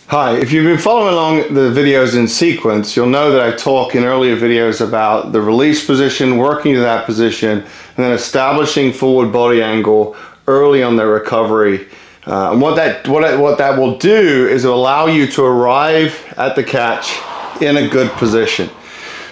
Hi, if you've been following along the videos in sequence, you'll know that I talk in earlier videos about the release position, working to that position, and then establishing forward body angle early on the recovery. And what that will do is it'll allow you to arrive at the catch in a good position.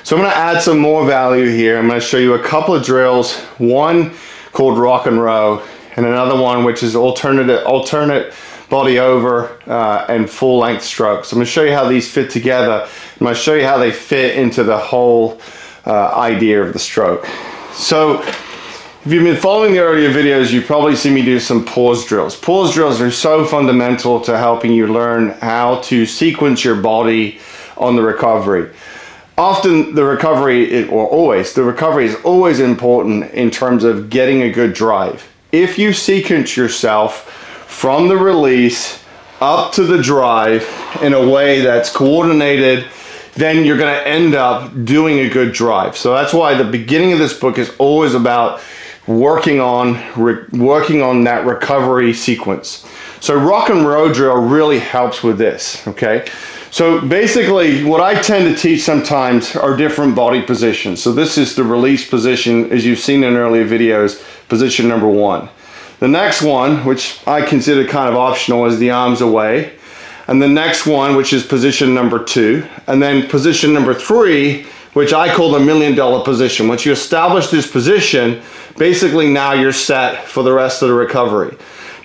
So I'm going to add some more value here. I'm going to show you a couple of drills, one called rock and row, and another one which is alternate body over and full length strokes. So I'm going to show you how these fit together. I'm going to show you how they fit into the whole idea of the stroke. So if you've been following the earlier videos, you've probably seen me do some pause drills. Pause drills are so fundamental to helping you learn how to sequence your body on the recovery. Often the recovery is always important in terms of getting a good drive. If you sequence yourself from the release up to the drive in a way that's coordinated, then you're going to end up doing a good drive. So that's why the beginning of this book is always about working on that recovery sequence. So rock and row drill really helps with this, okay? So basically what I tend to teach sometimes are different body positions. So this is the release position, as you've seen in earlier videos, position number 1. The next one, which I consider kind of optional, is the arms away. And the next one, which is position number 2. And then position number 3, which I call the $1 million position. Once you establish this position, basically now you're set for the rest of the recovery.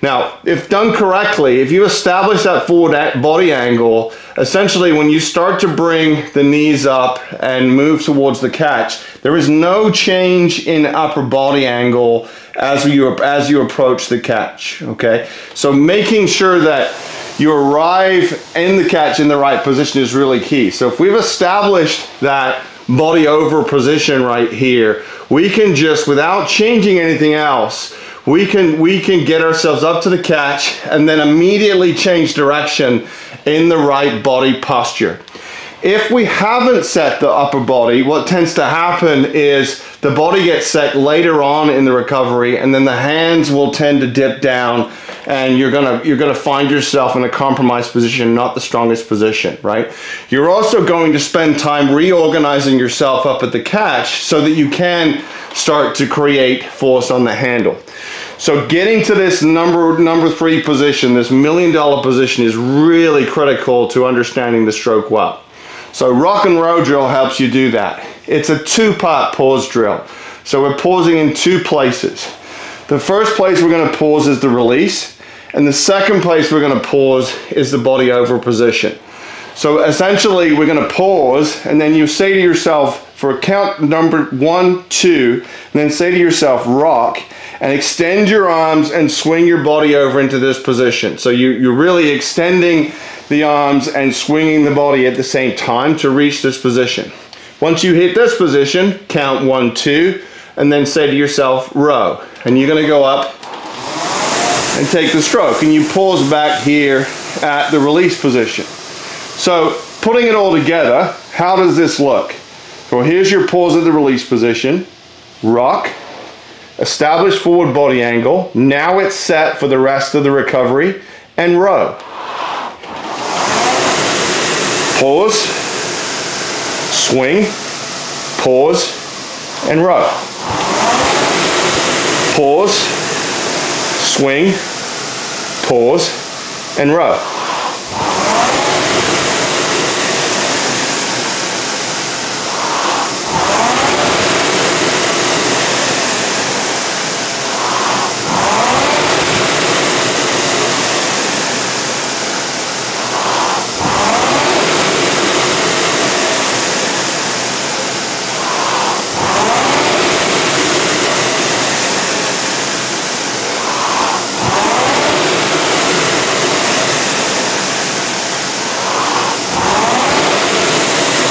Now, if done correctly, if you establish that forward body angle, essentially when you start to bring the knees up and move towards the catch, there is no change in upper body angle as you approach the catch, okay? So making sure that you arrive in the catch in the right position is really key. So if we've established that body over position right here, we can just, without changing anything else, we can get ourselves up to the catch and then immediately change direction in the right body posture. If we haven't set the upper body, what tends to happen is the body gets set later on in the recovery, and then the hands will tend to dip down, and you're gonna find yourself in a compromised position, not the strongest position, right? You're also going to spend time reorganizing yourself up at the catch so that you can start to create force on the handle. So getting to this number 3 position, this $1 million position, is really critical to understanding the stroke well. So rock and row drill helps you do that. It's a 2-part pause drill. So we're pausing in 2 places. The first place we're going to pause is the release, and the second place we're going to pause is the body over position. So essentially we're going to pause, and then you say to yourself, for count number 1, 2, and then say to yourself, rock, and extend your arms and swing your body over into this position. So you're really extending the arms and swinging the body at the same time to reach this position. Once you hit this position, count 1, 2, and then say to yourself, row. And you're going to go up and take the stroke. And you pause back here at the release position. So putting it all together, how does this look? Well, here's your pause at the release position, rock, establish forward body angle, now it's set for the rest of the recovery, and row. Pause, swing, pause, and row. Pause, swing, pause, and row.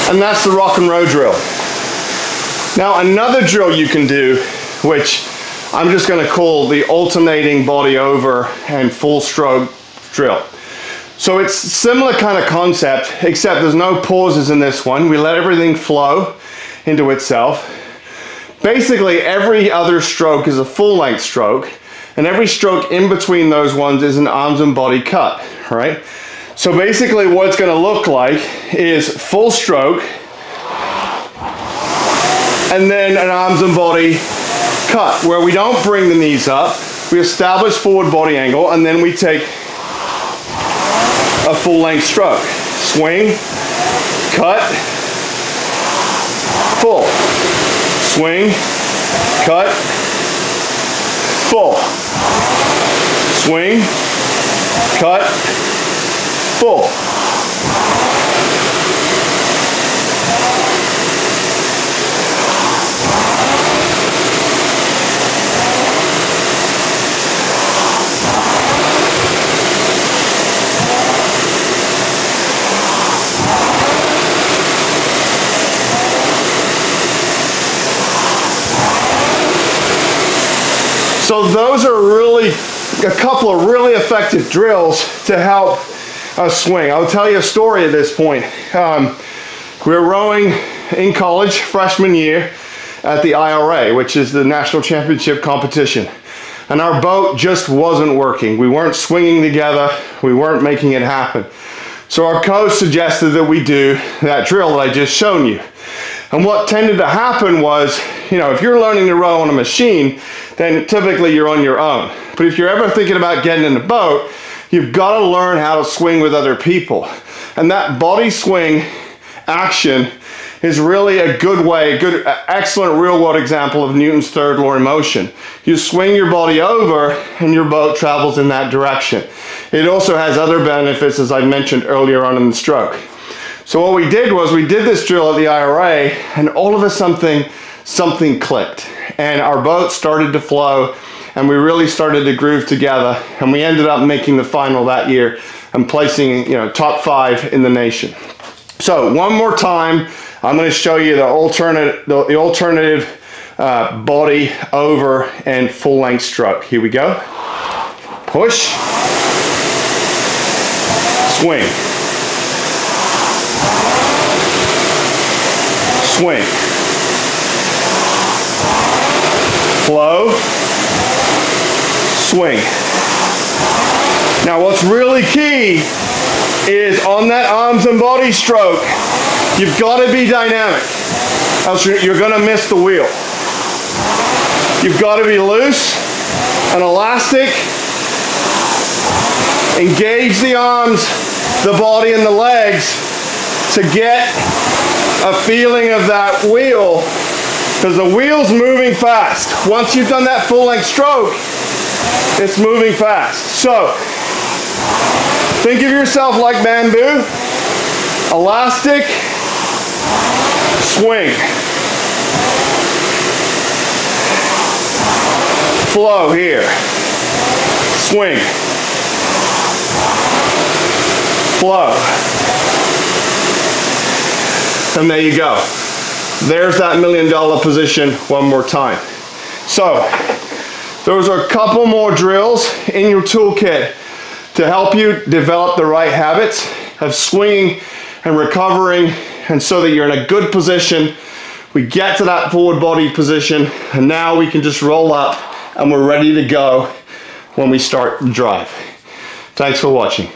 And that's the rock and row drill. Now another drill you can do, which I'm just going to call the alternating body over and full stroke drill. So it's similar kind of concept, except there's no pauses in this one. We let everything flow into itself. Basically every other stroke is a full length stroke, and every stroke in between those ones is an arms and body cut, right? So basically what it's going to look like is full stroke and then an arms and body cut where we don't bring the knees up, we establish forward body angle, and then we take a full length stroke. Swing, cut, full. Swing, cut, full. Swing, cut, full. So those are really a couple of really effective drills to help us swing. I'll tell you a story at this point. We were rowing in college freshman year at the IRA, which is the National Championship competition. And our boat just wasn't working. We weren't swinging together. We weren't making it happen. So our coach suggested that we do that drill that I just shown you. And what tended to happen was, you know, if you're learning to row on a machine, then typically you're on your own. But if you're ever thinking about getting in a boat, you've got to learn how to swing with other people. And that body swing action is really a good way, a good, excellent real world example of Newton's third law of motion. You swing your body over and your boat travels in that direction. It also has other benefits, as I mentioned earlier on in the stroke. So what we did was we did this drill at the IRA, and all of a sudden something clicked and our boat started to flow and we really started to groove together, and we ended up making the final that year and placing, you know, top 5 in the nation. So one more time, I'm going to show you the alternative body over and full length stroke. Here we go. Push, swing, swing, flow, swing. Now what's really key is on that arms and body stroke, you've got to be dynamic, else you're going to miss the wheel. You've got to be loose and elastic. Engage the arms, the body, and the legs to get a feeling of that wheel, because the wheel's moving fast. Once you've done that full length stroke, it's moving fast. So think of yourself like bamboo, elastic, swing, flow here, swing, flow, and there you go. There's that $1 million position one more time. So those are a couple more drills in your toolkit to help you develop the right habits of swinging and recovering, and so that you're in a good position. We get to that forward body position, and now we can just roll up and we're ready to go when we start the drive. Thanks for watching.